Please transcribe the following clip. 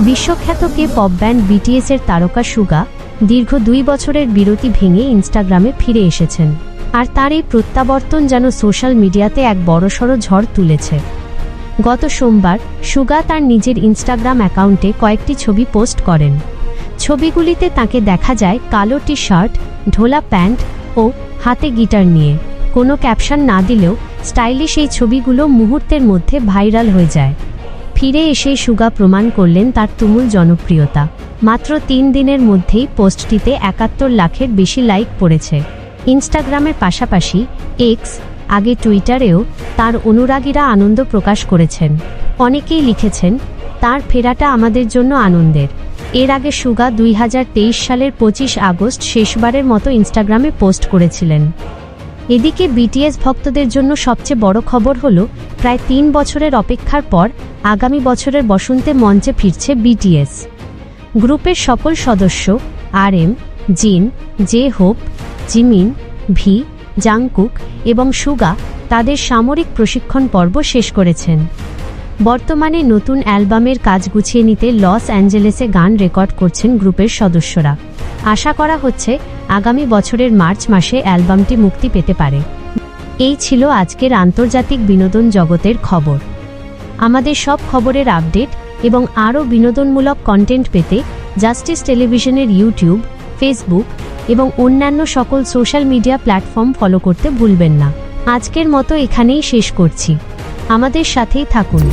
বিশ্বখ্যাত K pop band BTS এর তারকা সুগা দীর্ঘ 2 বছরের বিরতি ভেঙে ইনস্টাগ্রামে ফিরে এসেছেন। আর তার এই প্রত্যাবর্তন যেন সোশ্যাল মিডিয়াতে এক বড়সড় ঝড় তুলেছে। গত সোমবার সুগা তার নিজের ইনস্টাগ্রাম অ্যাকাউন্টে কয়েকটি ছবি পোস্ট করেন। ছবিগুলিতে তাকে দেখা যায় কালো টি শার্ট, ঢোলা প্যান্ট ও হাতে গিটার নিয়ে। কোনো ক্যাপশন না দিলেও স্টাইলিশ এই ছবিগুলো মুহূর্তের মধ্যে ভাইরাল হয়ে যায়। ফিরে এসেই সুগা প্রমাণ করলেন তার তুমুল জনপ্রিয়তা। মাত্র 3 দিনের মধ্যেই পোস্টটিতে 71 লাখের বেশি লাইক পড়েছে। ইনস্টাগ্রামের পাশাপাশি এক্স, আগে টুইটারেও তার অনুরাগীরা আনন্দ প্রকাশ করেছেন। অনেকেই লিখেছেন, তার ফেরাটা আমাদের জন্য আনন্দের। এর আগে সুগা 2023 সালের 25 আগস্ট শেষবারের মতো ইনস্টাগ্রামে পোস্ট করেছিলেন। এদিকে বিটিএস ভক্তদের জন্য সবচেয়ে বড় খবর হলো, প্রায় 3 বছরের অপেক্ষার পর আগামী বছরের বসন্তে মঞ্চে ফিরছে বিটিএস। গ্রুপের সকল সদস্য RM, Jin, J hope, Jimin, V, Jungkook এবং সুগা তাদের সামরিক প্রশিক্ষণ পর্ব শেষ করেছেন। বর্তমানে নতুন অ্যালবামের কাজ গুছিয়ে নিতে লস অ্যাঞ্জেলেসে গান রেকর্ড করছেন গ্রুপের সদস্যরা। আশা করা হচ্ছে আগামী বছরের মার্চ মাসে অ্যালবামটি মুক্তি পেতে পারে। এই ছিল আজকের আন্তর্জাতিক বিনোদন জগতের খবর। আমাদের সব খবরের আপডেট এবং আরও বিনোদনমূলক কন্টেন্ট পেতে জাস্টিস টেলিভিশনের ইউটিউব, ফেসবুক এবং অন্যান্য সকল সোশ্যাল মিডিয়া প্ল্যাটফর্ম ফলো করতে ভুলবেন না। আজকের মতো এখানেই শেষ করছি। আমাদের সাথেই থাকুন।